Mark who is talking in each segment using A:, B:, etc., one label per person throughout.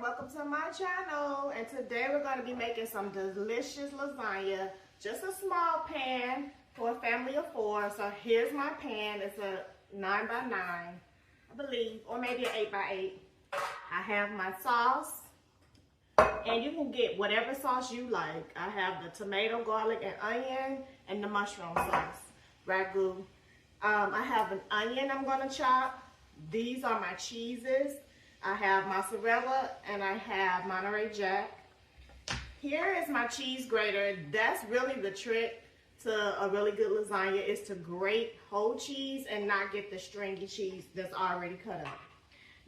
A: welcome to my channel, and today we're going to be making some delicious lasagna. Just a small pan for a family of 4. So here's my pan. It's a 9 by 9, I believe, or maybe an 8 by 8. I have my sauce, and you can get whatever sauce you like. I have the tomato, garlic, and onion, and the mushroom sauce, ragu. I have an onion I'm going to chop. These are my cheeses. I have mozzarella and I have Monterey Jack. Here is my cheese grater. That's really the trick to a really good lasagna, is to grate whole cheese and not get the stringy cheese that's already cut up.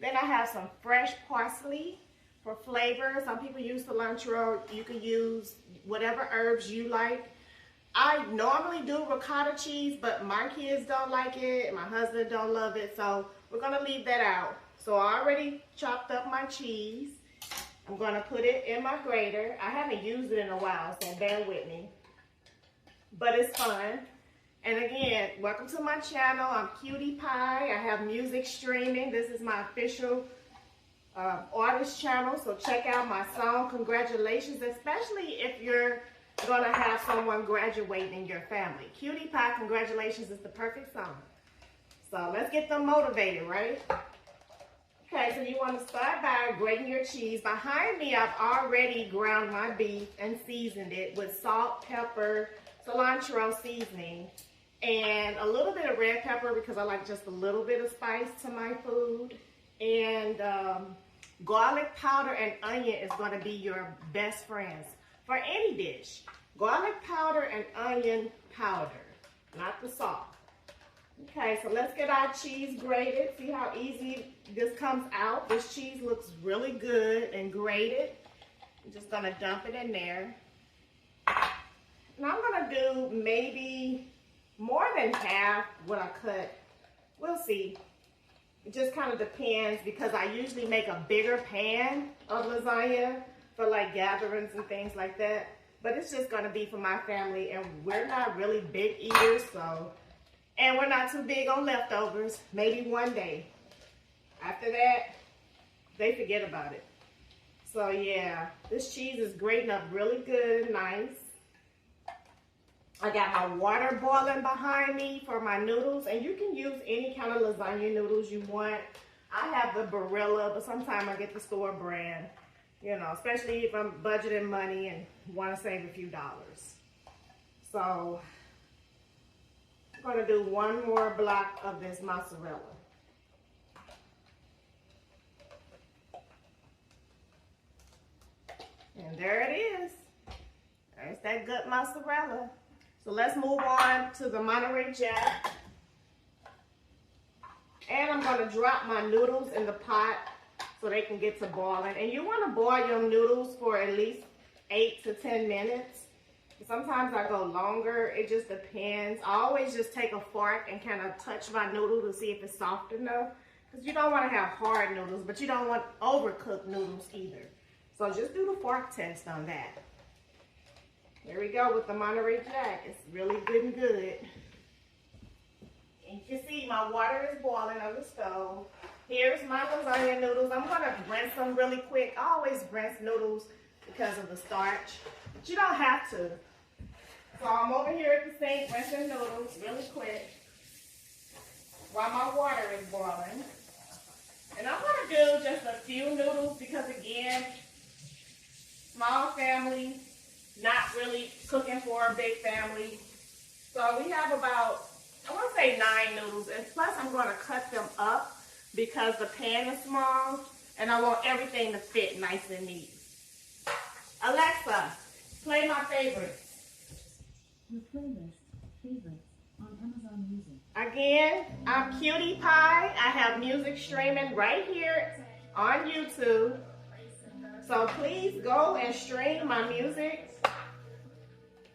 A: Then I have some fresh parsley for flavor. Some people use cilantro. You can use whatever herbs you like. I normally do ricotta cheese, but my kids don't like it. My husband don't love it, so we're gonna leave that out. So I already chopped up my cheese. I'm gonna put it in my grater. I haven't used it in a while, so bear with me. But it's fun. And again, welcome to my channel. I'm Cutie Pie. I have music streaming. This is my official artist channel, so check out my song, Congratulations, especially if you're gonna have someone graduate in your family. Cutie Pie, Congratulations is the perfect song. So let's get them motivated, right? Okay, so you want to start by grating your cheese. Behind me, I've already ground my beef and seasoned it with salt, pepper, cilantro seasoning, and a little bit of red pepper because I like just a little bit of spice to my food. And garlic powder and onion is going to be your best friends for any dish. Garlic powder and onion powder, not the salt. Okay, so let's get our cheese grated. See how easy this comes out? This cheese looks really good and grated. I'm just gonna dump it in there. Now I'm gonna do maybe more than half what I cut. We'll see. It just kind of depends because I usually make a bigger pan of lasagna for like gatherings and things like that. But it's just gonna be for my family, and we're not really big eaters, so. And we're not too big on leftovers, maybe one day. After that, they forget about it. So yeah, this cheese is grating up really good and nice. I got my water boiling behind me for my noodles, and you can use any kind of lasagna noodles you want. I have the Barilla, but sometimes I get the store brand, you know, especially if I'm budgeting money and want to save a few dollars. So I'm going to do one more block of this mozzarella. And there it is. There's that good mozzarella. So let's move on to the Monterey Jack. And I'm going to drop my noodles in the pot so they can get to boiling. And you want to boil your noodles for at least 8 to 10 minutes. Sometimes I go longer. It just depends. I always just take a fork and kind of touch my noodle to see if it's soft enough. Because you don't want to have hard noodles, but you don't want overcooked noodles either. So just do the fork test on that. There we go with the Monterey Jack. It's really good and good. And you can see my water is boiling on the stove. Here's my lasagna noodles. I'm going to rinse them really quick. I always rinse noodles because of the starch, but you don't have to. So I'm over here at the sink rinsing noodles really quick while my water is boiling. And I'm going to do just a few noodles because, again, small family, not really cooking for a big family. So we have about, I want to say 9 noodles. And plus I'm going to cut them up because the pan is small and I want everything to fit nice and neat. Alexa, play my favorites.
B: Your playlist, favorites, on Amazon Music.
A: Again, I'm Cutie Pie. I have music streaming right here on YouTube. So please go and stream my music.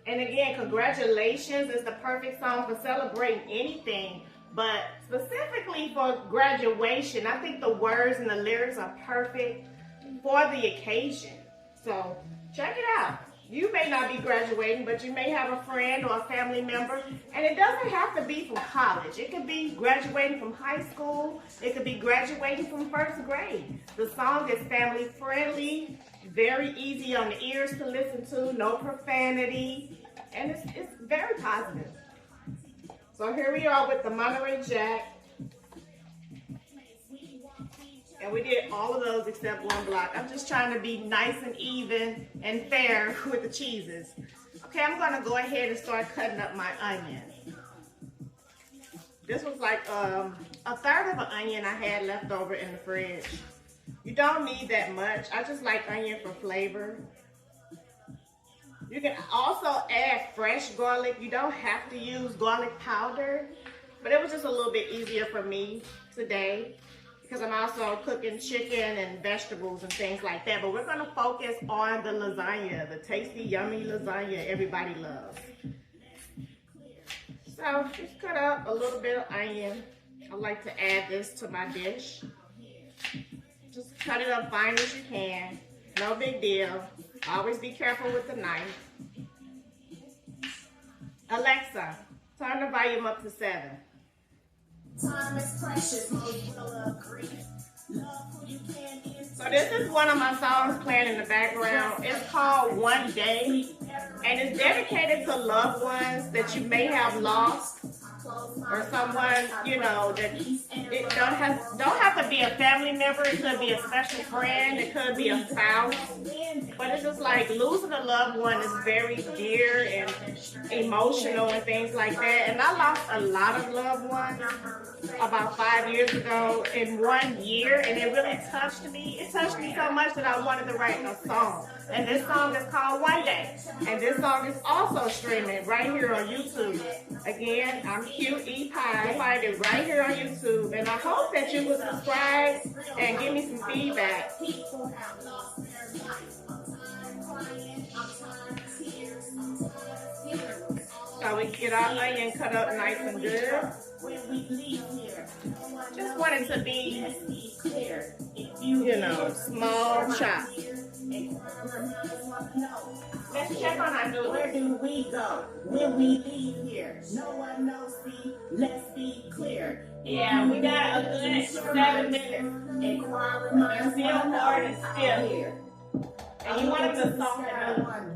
A: And again, Congratulations is the perfect song for celebrating anything. But specifically for graduation, I think the words and the lyrics are perfect for the occasion. So check it out. You may not be graduating, but you may have a friend or a family member, and it doesn't have to be from college. It could be graduating from high school. It could be graduating from first grade. The song is family friendly, very easy on the ears to listen to, no profanity, and it's very positive. So here we are with the Monterey Jack. And we did all of those except one block. I'm just trying to be nice and even and fair with the cheeses. Okay, I'm gonna go ahead and start cutting up my onion. This was like a third of an onion I had left over in the fridge. You don't need that much. I just like onion for flavor. You can also add fresh garlic. You don't have to use garlic powder, but it was just a little bit easier for me today, because I'm also cooking chicken and vegetables and things like that. But we're gonna focus on the lasagna, the tasty, yummy lasagna everybody loves. So just cut up a little bit of onion. I like to add this to my dish. Just cut it up fine as you can. No big deal. Always be careful with the knife. Alexa, turn the volume up to 7.
C: Time is precious, most will agree. Love who you can be.
A: So this is one of my songs playing in the background. It's called One Day, and it's dedicated to loved ones that you may have lost, or someone, you know, that it don't have to be a family member. It could be a special friend. It could be a spouse. But it's just like losing a loved one is very dear and emotional and things like that. And I lost a lot of loved ones about 5 years ago in 1 year, and it really touched me. It touched me so much that I wanted to write a song. And this song is called One Day. And this song is also streaming right here on YouTube. Again, I'm QE Pie. You find it right here on YouTube. And I hope that you will subscribe and give me some feedback. So we can get our onion cut up nice and good. Just want it to be, you know, small chopped. Let's check on our noodles.
C: Where do we go? Will we leave here? No one knows. See, let's be clear.
A: Yeah, we got a good 7 minutes.
C: Inquiry minds
A: It's still hard and still
C: here.
A: And you want it to soften up.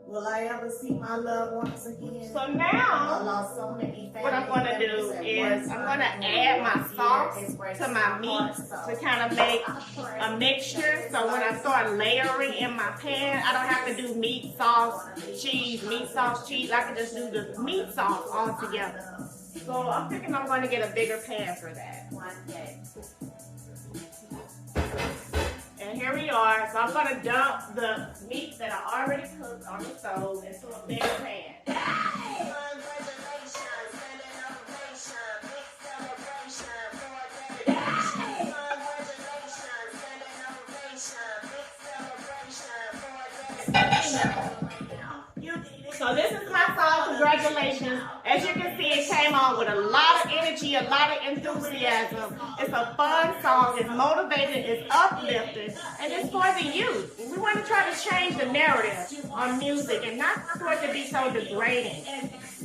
C: Will I ever see my loved ones again?
A: So
C: I
A: now,
C: lost so many
A: what I'm going to do is I'm going to add my sauce to my meat to kind of make a mixture. So when I start layering in my pan, I don't have to do meat, sauce, cheese, meat, sauce, cheese. I can just do the meat sauce all together. So I'm thinking I'm going to get a bigger pan for that. And here we are. So I'm going to dump the meat that I already cooked on the stove into a bigger pan. So this is my song, Congratulations. As you can see, it came on with a lot of energy, a lot of enthusiasm. It's a fun song, it's motivated, it's uplifting, and it's for the youth. We want to try to change the narrative on music and not for it to be so degrading,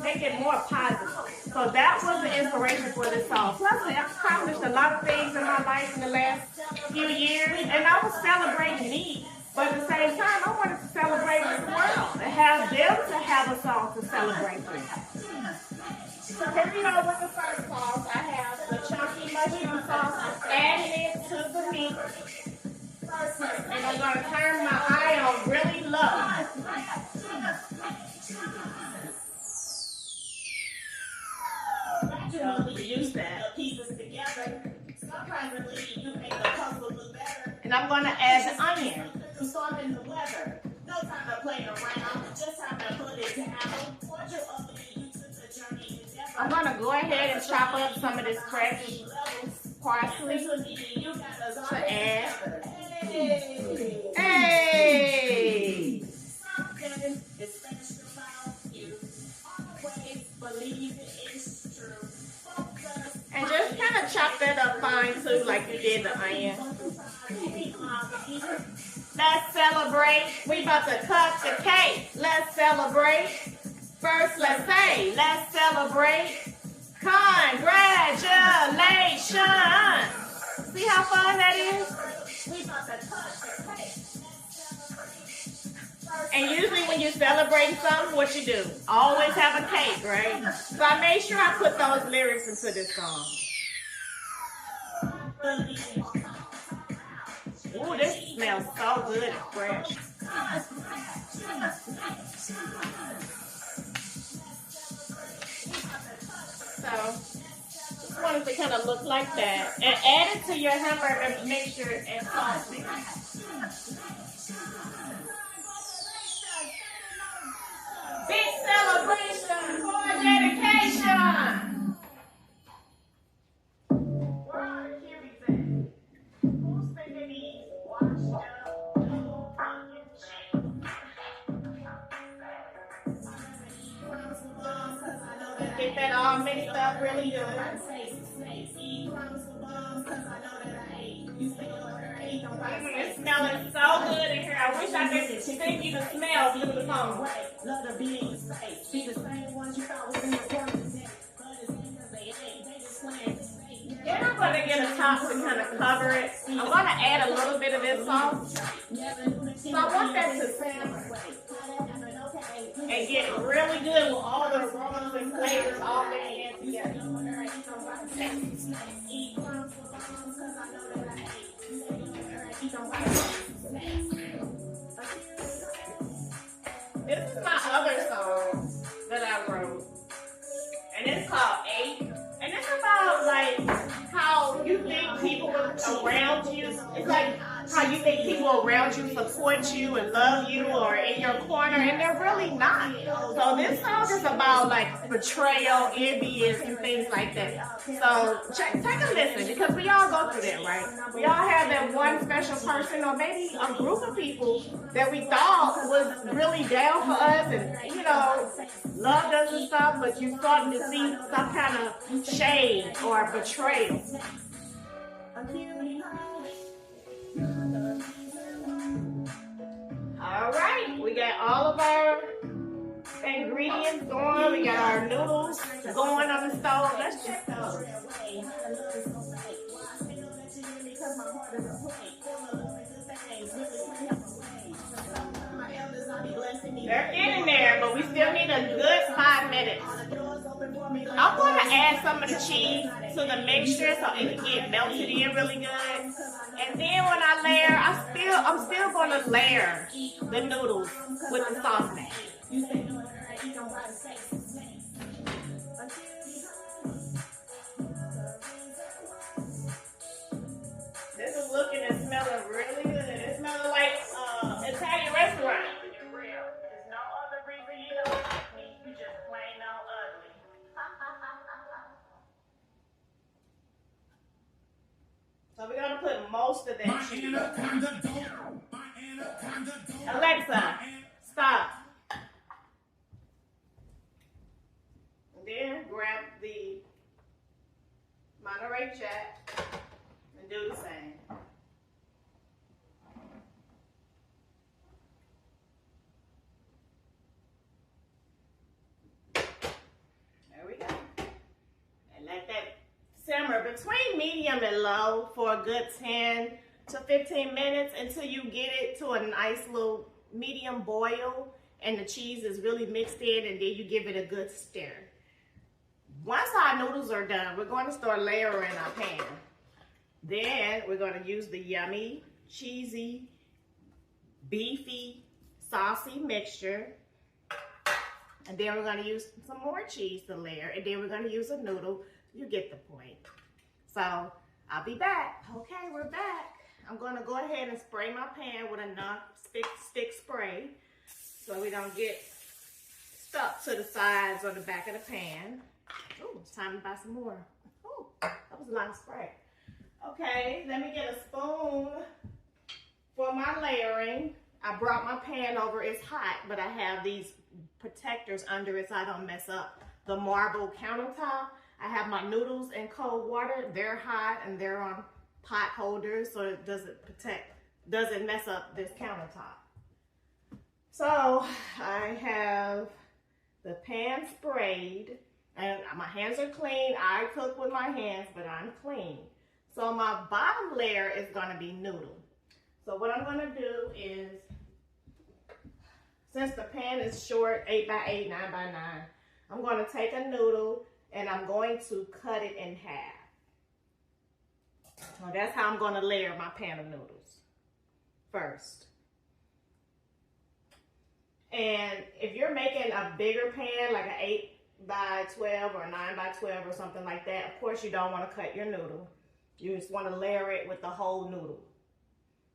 A: make it more positive. So that was the inspiration for this song. Plus, I accomplished a lot of things in my life in the last few years, and I was celebrating me. But at the same time, I wanted to celebrate the world and have them to have a song to celebrate with. So here we go with the first sauce. I have the chunky mushroom sauce. I'm adding it to the meat. And I'm going to turn my eye on really low. Reduce that. And I'm going to add the onion.
C: Storming the weather. No time to play around. Just time to put it down.
A: I'm going to go ahead and chop up some of this fresh parsley to add. Hey! And just kind of chop that up fine too, like you did the onion. Let's celebrate. We about to cut the cake. Let's celebrate. First, let's say, let's celebrate. Congratulations. See how fun that is? We about to cut the cake. And usually when you're celebrating something, what you do? Always have a cake, right? So I made sure I put those lyrics into this song. Ooh, this smells so good and fresh. So, just wanted to kind of look like that. And add it to your hamburger mixture and sausage. Big celebration for dedication. Where are the cuties at? Who's thinking these washed up pumpkin chips? Get that all mixed up really good. It's smelling so good in here. I wish I could send you the smell through the phone.
C: Love to be in your space. Be the same ones you thought was in your corner today. But it's because they ain't. They just playing.
A: Then I'm going to get a top to kind of cover it. I'm going to add a little bit of this sauce. So I want that to simmer and get really good with all the aromas and flavors all mixed in together. This is my other song that I wrote, and it's called 8. And it's about like how you think people around you. It's like how you think people around you support you and love you or in your corner, and they're really not. So this song is about like betrayal, envious, and things like that. So take a listen, because we all go through that, right? We all have that one special person or maybe a group of people that we thought was really down for us and, you know, loved us and stuff, but you're starting to see some kind of shade or betrayal. All right, we got all of our ingredients going. We got our noodles going on the stove. Let's check those. They're getting there, but we still need a good 5 minutes. I'm going to add some of the cheese to the mixture so it can get melted in really good. And then when I layer, I'm still going to layer the noodles with the sauce bag. This is looking and smelling really good. It smells like Italian restaurant. There's no other reason you don't like me. You just plain old ugly. So we're going to put most of that cheese. Alexa, stop. And then grab the Monterey Jack and do the same. There we go. And let that simmer between medium and low for a good 10 to 15 minutes until you get it to a nice little medium boil and the cheese is really mixed in, and then you give it a good stir. Once our noodles are done, we're going to start layering our pan. Then we're going to use the yummy, cheesy, beefy, saucy mixture. And then we're going to use some more cheese to layer. And then we're going to use a noodle. You get the point. So I'll be back. Okay, we're back. I'm going to go ahead and spray my pan with enough stick spray so we don't get stuck to the sides or the back of the pan. Oh, it's time to buy some more. Oh, that was a lot of spray. Okay, let me get a spoon for my layering. I brought my pan over. It's hot, but I have these protectors under it so I don't mess up the marble countertop. I have my noodles in cold water. They're hot and they're on pot holders so it doesn't protect doesn't mess up this countertop. So I have the pan sprayed, and my hands are clean. I cook with my hands, but I'm clean. So my bottom layer is gonna be noodle. So what I'm gonna do is, since the pan is short, 8 by 8, 9 by 9, I'm gonna take a noodle and I'm going to cut it in half. So that's how I'm gonna layer my pan of noodles first. And if you're making a bigger pan, like an 8 by 12 or 9 by 12 or something like that, of course you don't want to cut your noodle. You just want to layer it with the whole noodle.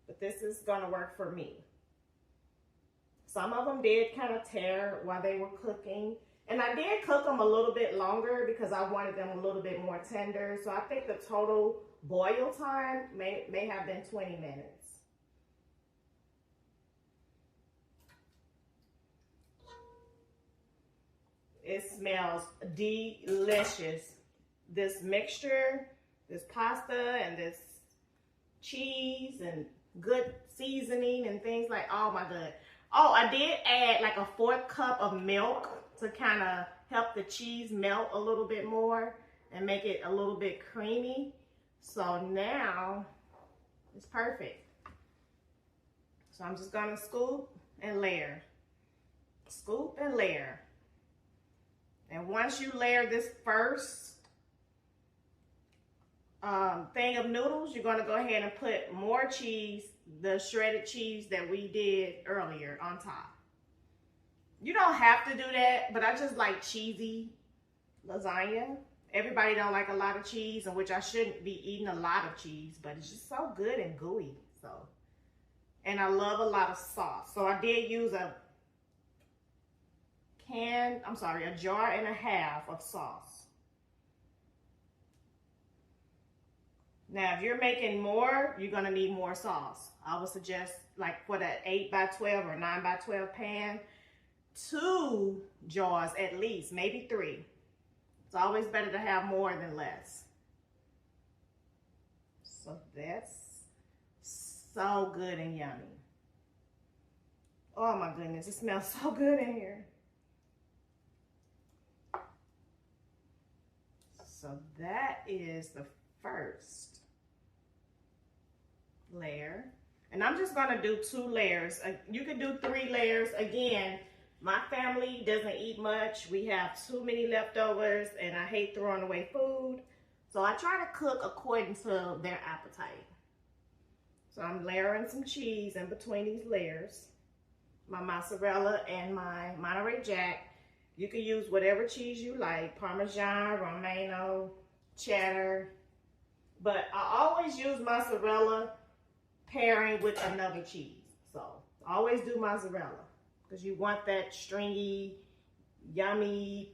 A: But this is going to work for me. Some of them did kind of tear while they were cooking. And I did cook them a little bit longer because I wanted them a little bit more tender. So I think the total boil time may have been 20 minutes. It smells delicious. This mixture, this pasta and this cheese and good seasoning and things like, oh my God. Oh, I did add like a 4th cup of milk to kind of help the cheese melt a little bit more and make it a little bit creamy. So now it's perfect. So I'm just gonna scoop and layer. Scoop and layer. And once you layer this first thing of noodles, you're going to go ahead and put more cheese, the shredded cheese that we did earlier, on top. You don't have to do that, but I just like cheesy lasagna. Everybody don't like a lot of cheese, in which I shouldn't be eating a lot of cheese, but it's just so good and gooey. So, and I love a lot of sauce. So I did use a jar and a half of sauce. Now, if you're making more, you're gonna need more sauce. I would suggest, like for that 8 by 12 or 9 by 12 pan, 2 jars at least, maybe 3. It's always better to have more than less. So that's so good and yummy. Oh my goodness, it smells so good in here. So that is the first layer. And I'm just gonna do 2 layers. You can do 3 layers. Again, my family doesn't eat much. We have too many leftovers and I hate throwing away food. So I try to cook according to their appetite. So I'm layering some cheese in between these layers. My mozzarella and my Monterey Jack. You can use whatever cheese you like, Parmesan, Romano, cheddar. But I always use mozzarella pairing with another cheese. So always do mozzarella because you want that stringy, yummy,